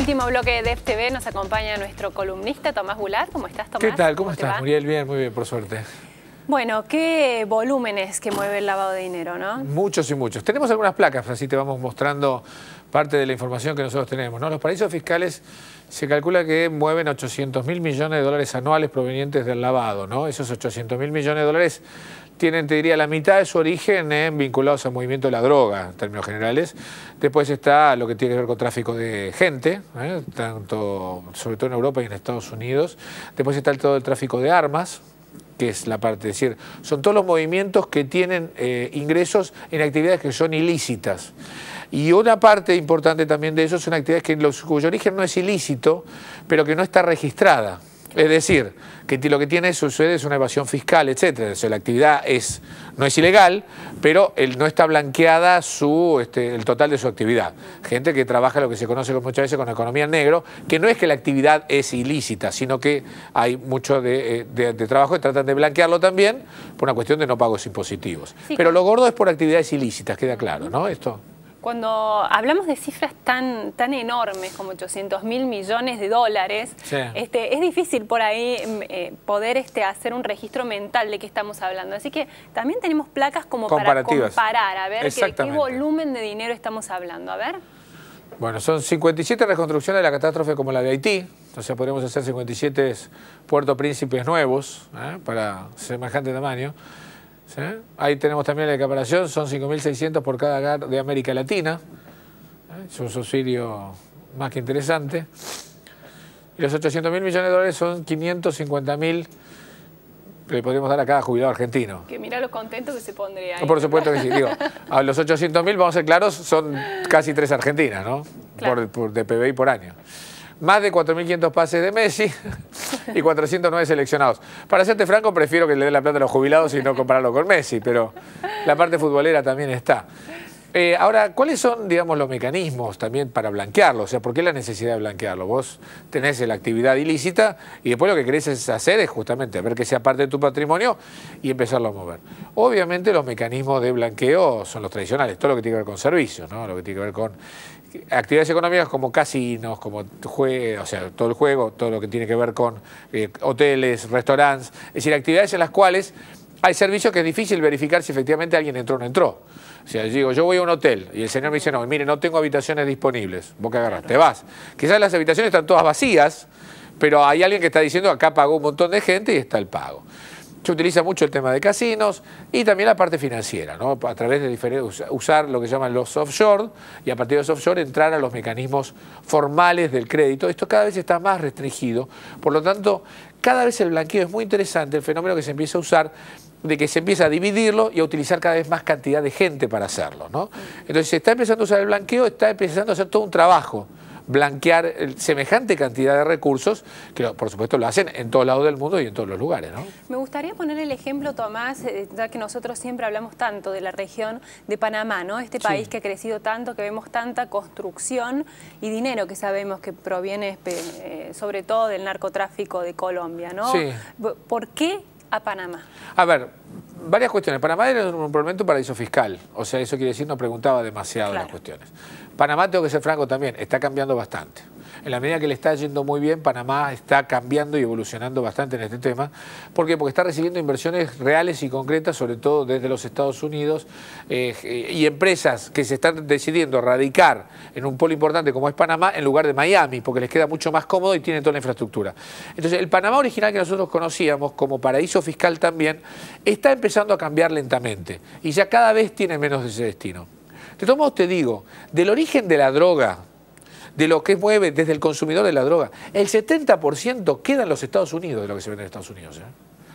último bloque de FTV nos acompaña nuestro columnista Tomás Bulat. ¿Cómo estás, Tomás? ¿Qué tal? ¿Cómo estás, Muriel? Bien, muy bien, por suerte. Bueno, qué volúmenes que mueve el lavado de dinero, ¿no? Muchos y muchos. Tenemos algunas placas, así te vamos mostrando parte de la información que nosotros tenemos, ¿no? Los paraísos fiscales se calcula que mueven 800.000 millones de dólares anuales provenientes del lavado, ¿no? Esos 800.000 millones de dólares tienen, te diría, la mitad de su origen vinculados al movimiento de la droga, en términos generales. Después está lo que tiene que ver con tráfico de gente, tanto, sobre todo en Europa y en Estados Unidos. Después está todo el tráfico de armas, que es la parte, es decir, son todos los movimientos que tienen ingresos en actividades que son ilícitas. Y una parte importante también de eso son actividades cuyo origen no es ilícito, pero que no está registrada. Es decir, que lo que tiene sucede es una evasión fiscal, etcétera. O sea, la actividad no es ilegal, pero no está blanqueada el total de su actividad. Gente que trabaja lo que se conoce muchas veces con economía en negro, que no es que la actividad es ilícita, sino que hay mucho de trabajo que tratan de blanquearlo también por una cuestión de no pagos impositivos. Sí, pero lo gordo es por actividades ilícitas, queda claro, ¿no? Esto. Cuando hablamos de cifras tan enormes como 800.000 millones de dólares, sí, es difícil por ahí poder qué registro mental de qué estamos hablando. Así que también tenemos placas como para comparar, a ver qué volumen de dinero estamos hablando. A ver. Bueno, son 57 reconstrucciones de la catástrofe como la de Haití. O sea, podríamos hacer 57 Puerto Príncipes nuevos para semejante tamaño. ¿Sí? Ahí tenemos también la decaparación, son 5.600 por cada hogar de América Latina. Es un subsidio más que interesante. Y los 800.000 millones de dólares son 550.000 que le podríamos dar a cada jubilado argentino. Que mira lo contento que se pondría ahí. Por supuesto que sí. Digo, a los 800.000, vamos a ser claros, son casi 3 Argentinas, ¿no? Claro. De PBI por año. Más de 4.500 pases de Messi y 409 seleccionados. Para serte franco, prefiero que le den la plata a los jubilados y no compararlo con Messi, pero la parte futbolera también está. Ahora, ¿cuáles son, digamos, los mecanismos también para blanquearlo? O sea, ¿por qué la necesidad de blanquearlo? Vos tenés la actividad ilícita y después lo que querés hacer es justamente ver que sea parte de tu patrimonio y empezarlo a mover. Obviamente los mecanismos de blanqueo son los tradicionales, todo lo que tiene que ver con servicios, ¿no? Lo que tiene que ver con actividades económicas como casinos, como o sea, todo el juego, todo lo que tiene que ver con hoteles, restaurantes, es decir, actividades en las cuales hay servicios que es difícil verificar si efectivamente alguien entró o no entró. O sea, digo, yo voy a un hotel y el señor me dice, no, mire, no tengo habitaciones disponibles. Vos que agarrás, te vas. Quizás las habitaciones están todas vacías, pero hay alguien que está diciendo, acá pagó un montón de gente y está el pago. Se utiliza mucho el tema de casinos y también la parte financiera, ¿no? A través de usar lo que llaman los offshore y a partir de los offshore entrar a los mecanismos formales del crédito. Esto cada vez está más restringido, por lo tanto, cada vez el blanqueo es muy interesante, el fenómeno que se empieza a usar, de que se empieza a dividirlo y a utilizar cada vez más cantidad de gente para hacerlo, ¿no? Entonces se está empezando a usar el blanqueo, está empezando a hacer todo un trabajo, blanquear semejante cantidad de recursos, que por supuesto lo hacen en todos lados del mundo y en todos los lugares, ¿no? Me gustaría poner el ejemplo, Tomás, ya que nosotros siempre hablamos tanto de la región de Panamá, ¿no? Este país que ha crecido tanto, que vemos tanta construcción y dinero que sabemos que proviene sobre todo del narcotráfico de Colombia, ¿no? Sí. ¿Por qué a Panamá? A ver, varias cuestiones. Panamá era probablemente un paraíso fiscal, o sea, eso quiere decir no preguntaba demasiado las cuestiones. Panamá, tengo que ser franco también, está cambiando bastante. En la medida que le está yendo muy bien, Panamá está cambiando y evolucionando bastante en este tema. ¿Por qué? Porque está recibiendo inversiones reales y concretas, sobre todo desde los Estados Unidos, y empresas que se están decidiendo radicar en un polo importante como es Panamá en lugar de Miami, porque les queda mucho más cómodo y tienen toda la infraestructura. Entonces, el Panamá original que nosotros conocíamos como paraíso fiscal también, está empezando a cambiar lentamente y ya cada vez tiene menos de ese destino. De todos modos te digo, del origen de la droga, de lo que mueve desde el consumidor de la droga, el 70% queda en los Estados Unidos de lo que se vende en Estados Unidos.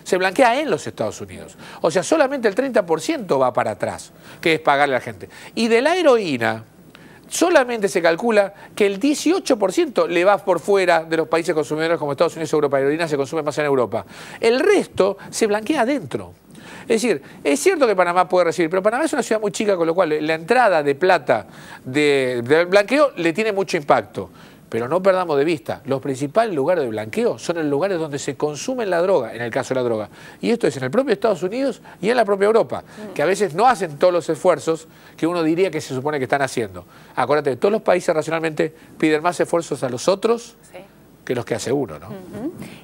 Se blanquea en los Estados Unidos. O sea, solamente el 30% va para atrás, que es pagarle a la gente. Y de la heroína, solamente se calcula que el 18% le va por fuera de los países consumidores como Estados Unidos y Europa. La heroína se consume más en Europa. El resto se blanquea adentro. Es decir, es cierto que Panamá puede recibir, pero Panamá es una ciudad muy chica, con lo cual la entrada de plata del blanqueo le tiene mucho impacto. Pero no perdamos de vista, los principales lugares de blanqueo son los lugares donde se consume la droga, en el caso de la droga. Y esto es en el propio Estados Unidos y en la propia Europa, que a veces no hacen todos los esfuerzos que uno diría que se supone que están haciendo. Acuérdate, todos los países racionalmente piden más esfuerzos a los otros que los que hace uno, ¿no?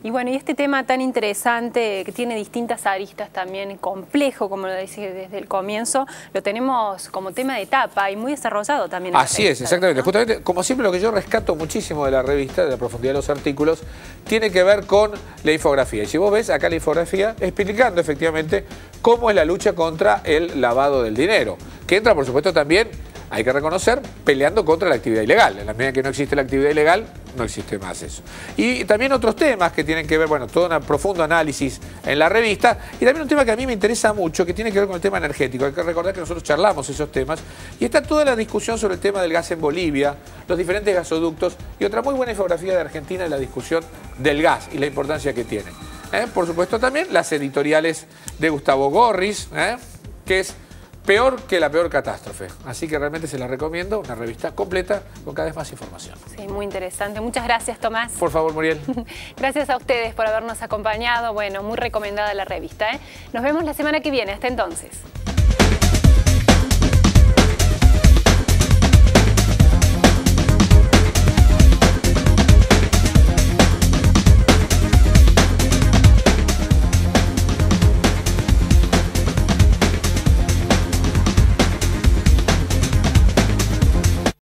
Y bueno, y este tema tan interesante, que tiene distintas aristas también, complejo, como lo decía desde el comienzo, lo tenemos como tema de etapa y muy desarrollado también. Así es, exactamente. ¿No? Justamente, como siempre, lo que yo rescato muchísimo de la revista, de la profundidad de los artículos, tiene que ver con la infografía. Y si vos ves acá la infografía, explicando efectivamente cómo es la lucha contra el lavado del dinero, que entra, por supuesto, también, hay que reconocer, peleando contra la actividad ilegal. En la medida que no existe la actividad ilegal, no existe más eso. Y también otros temas que tienen que ver, bueno, todo un profundo análisis en la revista, y también un tema que a mí me interesa mucho, que tiene que ver con el tema energético. Hay que recordar que nosotros charlamos esos temas, y está toda la discusión sobre el tema del gas en Bolivia, los diferentes gasoductos, y otra muy buena infografía de Argentina en la discusión del gas y la importancia que tiene. Por supuesto también las editoriales de Gustavo Gorris, que es peor que la peor catástrofe. Así que realmente se la recomiendo, una revista completa con cada vez más información. Sí, muy interesante. Muchas gracias, Tomás. Por favor, Muriel. Gracias a ustedes por habernos acompañado. Bueno, muy recomendada la revista. Nos vemos la semana que viene. Hasta entonces.